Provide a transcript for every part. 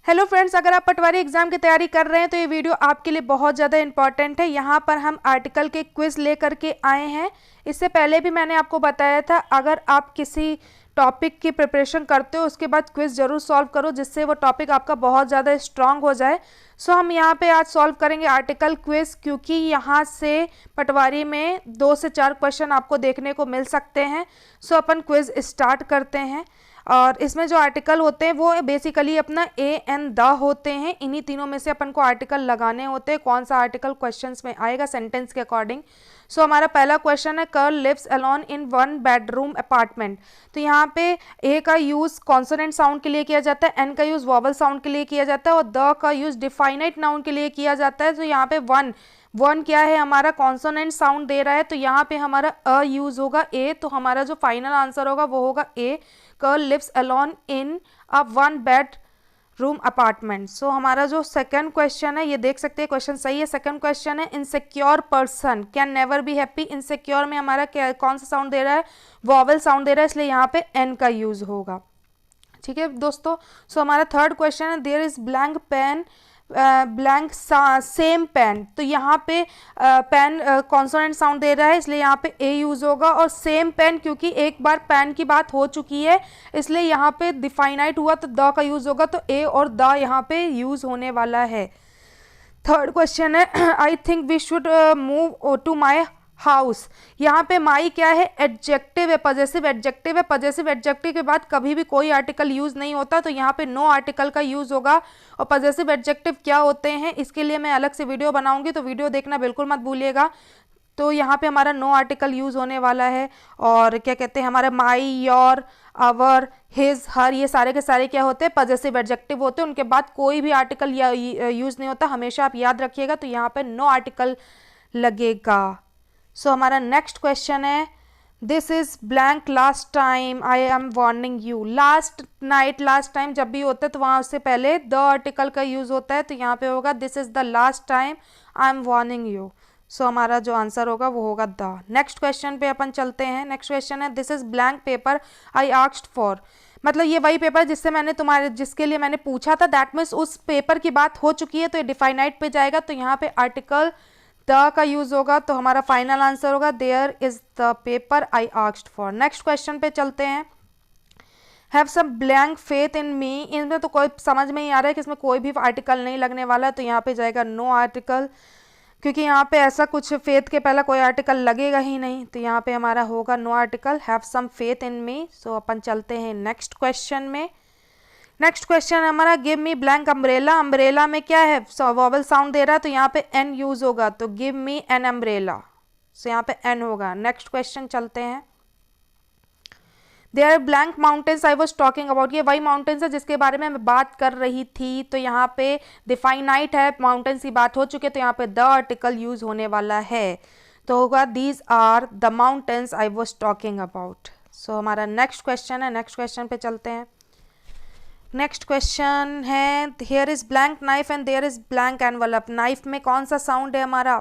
Hello friends, अगर आप पटवारी exam की तैयारी कर रहे हैं तो ये वीडियो आपके लिए बहुत ज़्यादा इंपॉर्टेंट है। यहाँ पर हम आर्टिकल के क्विज लेकर के आए हैं। इससे पहले भी मैंने आपको बताया था, अगर आप किसी टॉपिक की प्रिपरेशन करते हो उसके बाद क्विज जरूर सॉल्व करो, जिससे वो टॉपिक आपका बहुत ज़्यादा स्ट्रांग हो जाए। सो हम यहाँ पे आज सॉल्व करेंगे आर्टिकल क्विज, क्योंकि यहाँ से पटवारी में 2 से 4 क्वेश्चन आपको देखने को मिल सकते हैं। सो अपन क्विज स्टार्ट करते हैं। और इसमें जो आर्टिकल होते हैं वो बेसिकली अपना ए एंड द होते हैं। इन्हीं तीनों में से अपन को आर्टिकल लगाने होते हैं। कौन सा आर्टिकल क्वेश्चंस में आएगा सेंटेंस के अकॉर्डिंग। सो हमारा पहला क्वेश्चन है, Carl lives alone in 1 bedroom apartment. तो यहाँ पे ए का यूज कॉन्सोनेंट साउंड के लिए किया जाता है, एन का यूज वॉवल साउंड के लिए किया जाता है और द का यूज डिफाइनाइट नाउन के लिए किया जाता है। तो यहाँ पे वन क्या है, हमारा कॉन्सोनेंट साउंड दे रहा है, तो यहाँ पे हमारा अ यूज होगा ए। तो हमारा जो फाइनल आंसर होगा वो होगा a, Carl lives alone in a 1 bedroom apartment. So हमारा जो सेकंड क्वेश्चन है, ये देख सकते हैं क्वेश्चन सही है। सेकंड क्वेश्चन है, insecure person can never be happy. Insecure में हमारा क्या कौन सा साउंड दे रहा है, वॉवल साउंड दे रहा है, इसलिए यहाँ पे एन का यूज होगा। ठीक है दोस्तों। सो हमारा थर्ड क्वेश्चन है, there is blank pen blank same pen. तो यहाँ पे पेन कॉन्सोनेंट साउंड दे रहा है, इसलिए यहाँ पे ए यूज होगा। और सेम पेन, क्योंकि एक बार पेन की बात हो चुकी है, इसलिए यहाँ पे डिफाइनाइट हुआ तो द का यूज होगा। तो ए और द यहाँ पे यूज होने वाला है। थर्ड क्वेश्चन है, I think we should move to my house. यहाँ पे माई क्या है, एडजेक्टिव है, पजेसिव एडजेक्टिव है। पजेसिव एडजेक्टिव के बाद कभी भी कोई आर्टिकल यूज नहीं होता, तो यहाँ पे नो आर्टिकल का यूज होगा। और पजेसिव एडजेक्टिव क्या होते हैं इसके लिए मैं अलग से वीडियो बनाऊंगी, तो वीडियो देखना बिल्कुल मत भूलिएगा। तो यहाँ पे हमारा नो आर्टिकल यूज होने वाला है। और क्या कहते हैं, हमारे माई, योर, आवर, हिज, हर, ये सारे के सारे क्या होते हैं, पजेसिव एडजेक्टिव होते हैं। उनके बाद कोई भी आर्टिकल यूज नहीं होता, हमेशा आप याद रखिएगा। तो यहाँ पे नो आर्टिकल लगेगा। सो हमारा नेक्स्ट क्वेश्चन है, this is blank last time I am warning you. Last night, last time जब भी होता है तो वहाँ उससे पहले द आर्टिकल का यूज होता है। तो यहाँ पे होगा, this is the last time I am warning you. So हमारा जो आंसर होगा वो होगा द। नेक्स्ट क्वेश्चन पे अपन चलते हैं। नेक्स्ट क्वेश्चन है, this is blank paper I asked for. मतलब ये वही पेपर जिसके लिए मैंने पूछा था, दैट मीन्स उस पेपर की बात हो चुकी है, तो ये डिफाइनाइट पे जाएगा। तो यहाँ पे आर्टिकल द का यूज होगा। तो हमारा फाइनल आंसर होगा, there is the paper I asked for. Next question पे चलते हैं, have some blank faith in me. इनमें तो कोई समझ में ही आ रहा है कि इसमें कोई भी आर्टिकल नहीं लगने वाला, तो यहाँ पे जाएगा नो आर्टिकल, क्योंकि यहाँ पे ऐसा कुछ फेथ के पहला कोई आर्टिकल लगेगा ही नहीं। तो यहाँ पे हमारा होगा no article, have some faith in me. So अपन चलते हैं नेक्स्ट क्वेश्चन में। नेक्स्ट क्वेश्चन है हमारा, give me blank umbrella. Umbrella में क्या है, वॉवल साउंड दे रहा है, तो यहाँ पे एन यूज होगा। तो give me an umbrella, so यहाँ पे एन होगा। नेक्स्ट क्वेश्चन चलते हैं, there blank mountains I was talking about. ये वही माउंटेन्स है जिसके बारे में मैं बात कर रही थी। तो यहाँ पे डिफाइनाइट है, माउंटेन्स की बात हो चुकी है, तो यहाँ पे द आर्टिकल यूज होने वाला है। तो होगा, these are the mountains I was talking about. So हमारा नेक्स्ट क्वेश्चन है। नेक्स्ट क्वेश्चन पे चलते हैं। नेक्स्ट क्वेश्चन है, here is blank knife and there is blank envelope. Knife में कौन सा साउंड है हमारा,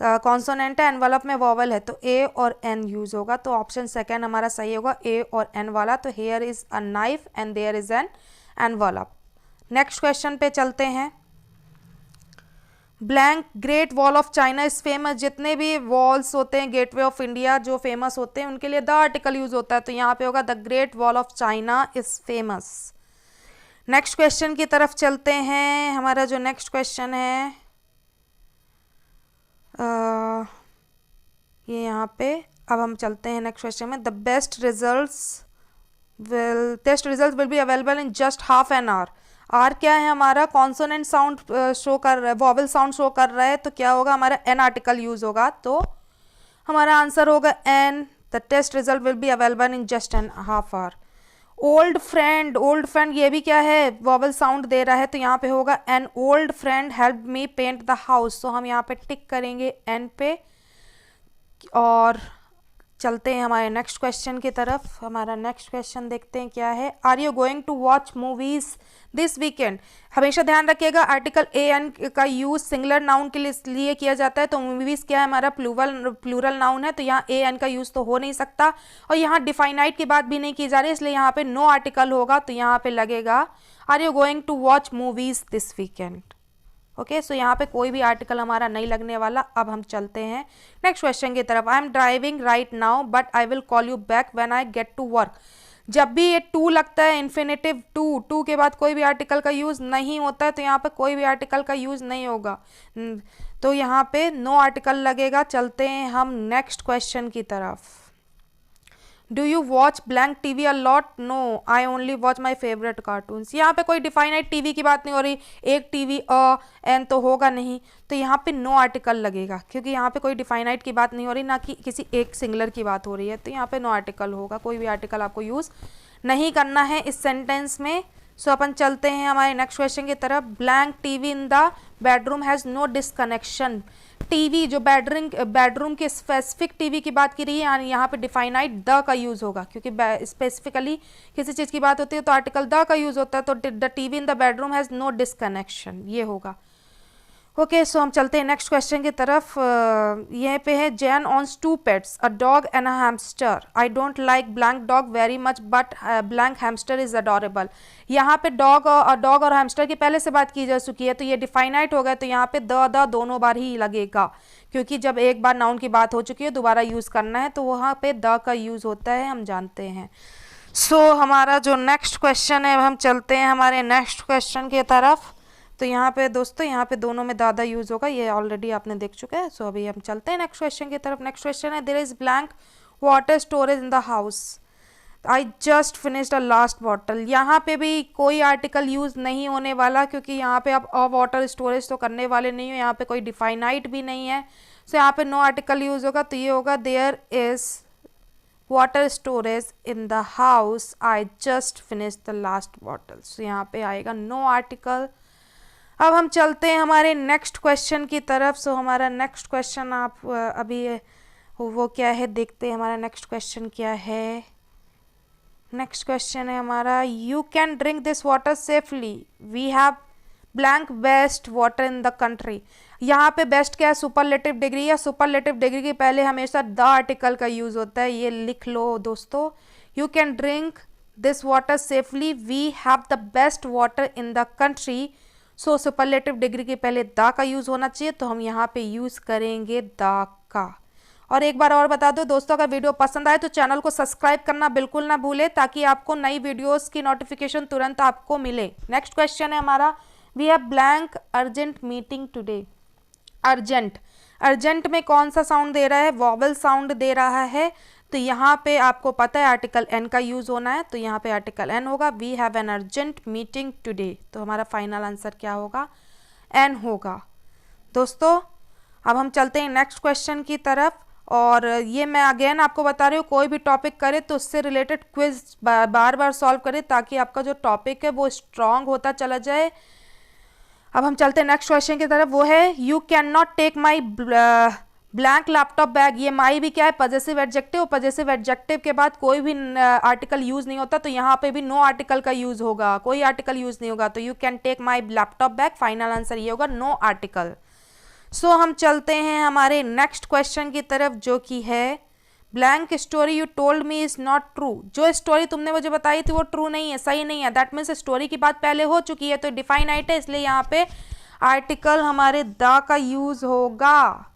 कॉन्सोनेंट है, एनवलप में वॉवल है, तो ए और एन यूज होगा। तो ऑप्शन सेकंड हमारा सही होगा, ए और एन वाला। तो here is a knife and there is an envelope. Next question पे चलते हैं, blank great wall of China is famous. जितने भी वॉल्स होते हैं गेटवे ऑफ इंडिया जो फेमस होते हैं, उनके लिए द आर्टिकल यूज होता है। तो यहाँ पे होगा, the great wall of China is famous. Next question की तरफ चलते हैं। हमारा जो नेक्स्ट क्वेश्चन है, ये यहाँ पे अब हम चलते हैं नेक्स्ट क्वेश्चन में, the best result will be available in just half an hour. आर क्या है हमारा, कॉन्सोनेंट साउंड शो कर रहा है, वॉवल साउंड शो कर रहा है, तो क्या होगा, हमारा एन आर्टिकल यूज होगा। तो हमारा आंसर होगा an, the test result will be available in just an half hour. Old friend, old friend ये भी क्या है, वॉवल साउंड दे रहा है, तो यहाँ पे होगा an old friend help me paint the house. तो हम यहाँ पे टिक करेंगे एन पे। और चलते हैं हमारे नेक्स्ट क्वेश्चन की तरफ। हमारा नेक्स्ट क्वेश्चन देखते हैं क्या है। Are you going to watch movies this weekend. हमेशा ध्यान रखिएगा आर्टिकल ए एन का यूज सिंगुलर नाउन के लिए किया जाता है, तो मूवीज क्या है हमारा प्लूरल नाउन है, तो यहाँ ए एन का यूज तो हो नहीं सकता। और यहाँ डिफाइनाइट की बात भी नहीं की जा रही, इसलिए यहाँ पे नो आर्टिकल होगा, तो यहाँ पे लगेगा are you going to watch movies this weekend. Okay, so यहाँ पे कोई भी आर्टिकल हमारा नहीं लगने वाला। अब हम चलते हैं नेक्स्ट क्वेश्चन की तरफ। I am driving right now but I will call you back when I get to work. जब भी ये टू लगता है इन्फिनेटिव टू के बाद कोई भी आर्टिकल का यूज़ नहीं होता है, तो यहाँ पे कोई भी आर्टिकल का यूज़ नहीं होगा, तो यहाँ पे नो आर्टिकल लगेगा। चलते हैं हम नेक्स्ट क्वेश्चन की तरफ। Do you watch blank TV a lot. No, I only watch my favourite cartoons. यहाँ पे कोई डिफाइनाइट टीवी की बात नहीं हो रही, एक टीवी एन तो होगा नहीं, तो यहाँ पे नो आर्टिकल लगेगा, क्योंकि यहाँ पे कोई डिफाइनाइट की बात नहीं हो रही, ना कि किसी एक सिंगुलर की बात हो रही है, तो यहाँ पे नो आर्टिकल होगा। कोई भी आर्टिकल आपको यूज़ नहीं करना है इस सेंटेंस में। सो अपन चलते हैं हमारे नेक्स्ट क्वेश्चन की तरफ। Blank TV in the bedroom has no disconnection. TV जो बेडरूम के स्पेसिफिक टीवी की बात की रही है, यहाँ पे डिफाइनाइट द का यूज़ होगा, क्योंकि स्पेसिफिकली किसी चीज़ की बात होती है तो आर्टिकल द का यूज़ होता है, तो the TV in the bedroom has no disconnection, ये होगा। ओके, सो हम चलते हैं नेक्स्ट क्वेश्चन की तरफ। यहाँ पे है Jane owns two pets a dog and a hamster. I don't like blank dog very much but blank hamster is adorable. यहाँ पे डॉग और हैमस्टर की पहले से बात की जा चुकी है, तो ये डिफाइनाइट हो गया, तो यहाँ पे द दोनों बार ही लगेगा, क्योंकि जब एक बार नाउन की बात हो चुकी है दोबारा यूज़ करना है, तो वहाँ पे द का यूज़ होता है, हम जानते हैं। सो हमारा जो नेक्स्ट क्वेश्चन है, हम चलते हैं हमारे नेक्स्ट क्वेश्चन की तरफ। तो यहाँ पे दोस्तों, यहाँ पे दोनों में दादा यूज़ होगा, ये ऑलरेडी आपने देख चुके हैं। सो अभी हम चलते हैं नेक्स्ट क्वेश्चन की तरफ। नेक्स्ट क्वेश्चन है there is blank water storage in the house. I just finished a last bottle. यहाँ पे भी कोई आर्टिकल यूज़ नहीं होने वाला, क्योंकि यहाँ पे आप वाटर स्टोरेज तो करने वाले नहीं हो, यहाँ पे कोई डिफाइनाइट भी नहीं है, सो यहाँ पे नो आर्टिकल यूज़ होगा, तो ये होगा there is water storage in the house I just finished the last bottle. So यहाँ पे आएगा नो आर्टिकल। अब हम चलते हैं हमारे नेक्स्ट क्वेश्चन की तरफ। सो हमारा नेक्स्ट क्वेश्चन आप अभी वो क्या है देखते हैं। हमारा नेक्स्ट क्वेश्चन क्या है। नेक्स्ट क्वेश्चन है हमारा you can drink this water safely we have blank best water in the country. यहाँ पे बेस्ट क्या है, सुपरलेटिव डिग्री, या सुपरलेटिव डिग्री के पहले हमेशा द आर्टिकल का यूज़ होता है, ये लिख लो दोस्तों। You can drink this water safely we have the best water in the country. So superlative degree के पहले द का यूज़ होना चाहिए, तो हम यहाँ पे यूज़ करेंगे द का। और एक बार और बता दो दोस्तों, अगर वीडियो पसंद आए तो चैनल को सब्सक्राइब करना बिल्कुल ना भूलें, ताकि आपको नई वीडियोस की नोटिफिकेशन तुरंत आपको मिले। नेक्स्ट क्वेश्चन है हमारा we have blank urgent meeting today. Urgent में कौन सा साउंड दे रहा है, वॉवल साउंड दे रहा है, तो यहाँ पे आपको पता है आर्टिकल एन का यूज़ होना है, तो यहाँ पे आर्टिकल एन होगा। We have an urgent meeting today, तो हमारा फाइनल आंसर क्या होगा, एन होगा। दोस्तों अब हम चलते हैं नेक्स्ट क्वेश्चन की तरफ, और ये मैं अगेन आपको बता रही हूँ, कोई भी टॉपिक करे तो उससे रिलेटेड क्विज बार बार सॉल्व करें, ताकि आपका जो टॉपिक है वो स्ट्रॉन्ग होता चला जाए। अब हम चलते हैं नेक्स्ट क्वेश्चन की तरफ, वो है you can not take my blank laptop bag. ये माई भी क्या है, पजेसिव एडजेक्टिव, पजेसिव एडजेक्टिव के बाद कोई भी आर्टिकल यूज़ नहीं होता, तो यहाँ पे भी नो आर्टिकल का यूज़ होगा, कोई आर्टिकल यूज़ नहीं होगा, तो you can take my laptop bag, final answer ये होगा, नो आर्टिकल। सो हम चलते हैं हमारे नेक्स्ट क्वेश्चन की तरफ, जो कि है blank story you told me is not true. जो स्टोरी तुमने मुझे बताई थी वो ट्रू नहीं है, सही नहीं है, दैट मीन्स स्टोरी की बात पहले हो चुकी है, तो डिफाइनाइट है, इसलिए यहाँ पे आर्टिकल हमारे द का यूज़ होगा।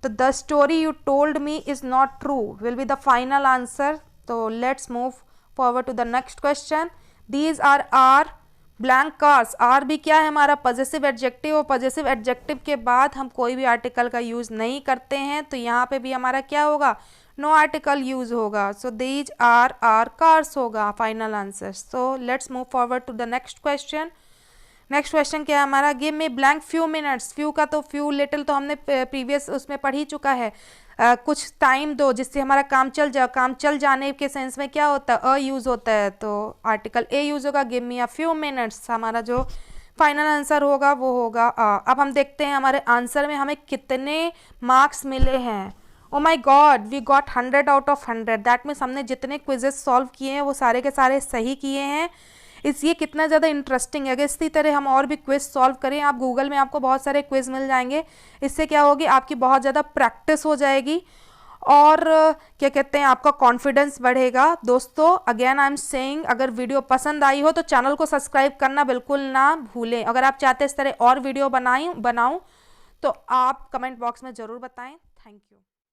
तो the story you told me is not true will be the final answer. तो let's move forward to the next question. These are blank cars. Are भी क्या है हमारा, पजेसिव एडजेक्टिव, और पजेसिव एडजेक्टिव के बाद हम कोई भी आर्टिकल का यूज़ नहीं करते हैं, तो यहाँ पे भी हमारा क्या होगा, नो आर्टिकल यूज होगा। सो दीज आर कार्स होगा final answer. So let's move forward to the next question. Next question क्या है हमारा, give me blank few minutes. Few का तो फ्यू लिटिल तो हमने प्रीवियस उसमें पढ़ ही चुका है। कुछ टाइम दो जिससे हमारा काम चल जाए, काम चल जाने के सेंस में क्या होता है, अ यूज़ होता है, तो आर्टिकल ए यूज़ होगा। Give me a few minutes, हमारा जो फाइनल आंसर होगा वो होगा अब हम देखते हैं हमारे आंसर में हमें कितने मार्क्स मिले हैं। Oh my god, we got 100 out of 100। That means हमने जितने क्विजेस सॉल्व किए हैं वो सारे के सारे सही किए हैं। ये कितना ज़्यादा इंटरेस्टिंग है। अगर इसी तरह हम और भी क्विज सॉल्व करें, आप गूगल में आपको बहुत सारे क्विज मिल जाएंगे। इससे क्या होगी, आपकी बहुत ज़्यादा प्रैक्टिस हो जाएगी और क्या कहते हैं, आपका कॉन्फिडेंस बढ़ेगा। दोस्तों अगेन आई एम सेइंग, अगर वीडियो पसंद आई हो तो चैनल को सब्सक्राइब करना बिल्कुल ना भूलें। अगर आप चाहते हैं इस तरह और वीडियो बनाऊं तो आप कमेंट बॉक्स में ज़रूर बताएं। Thank you.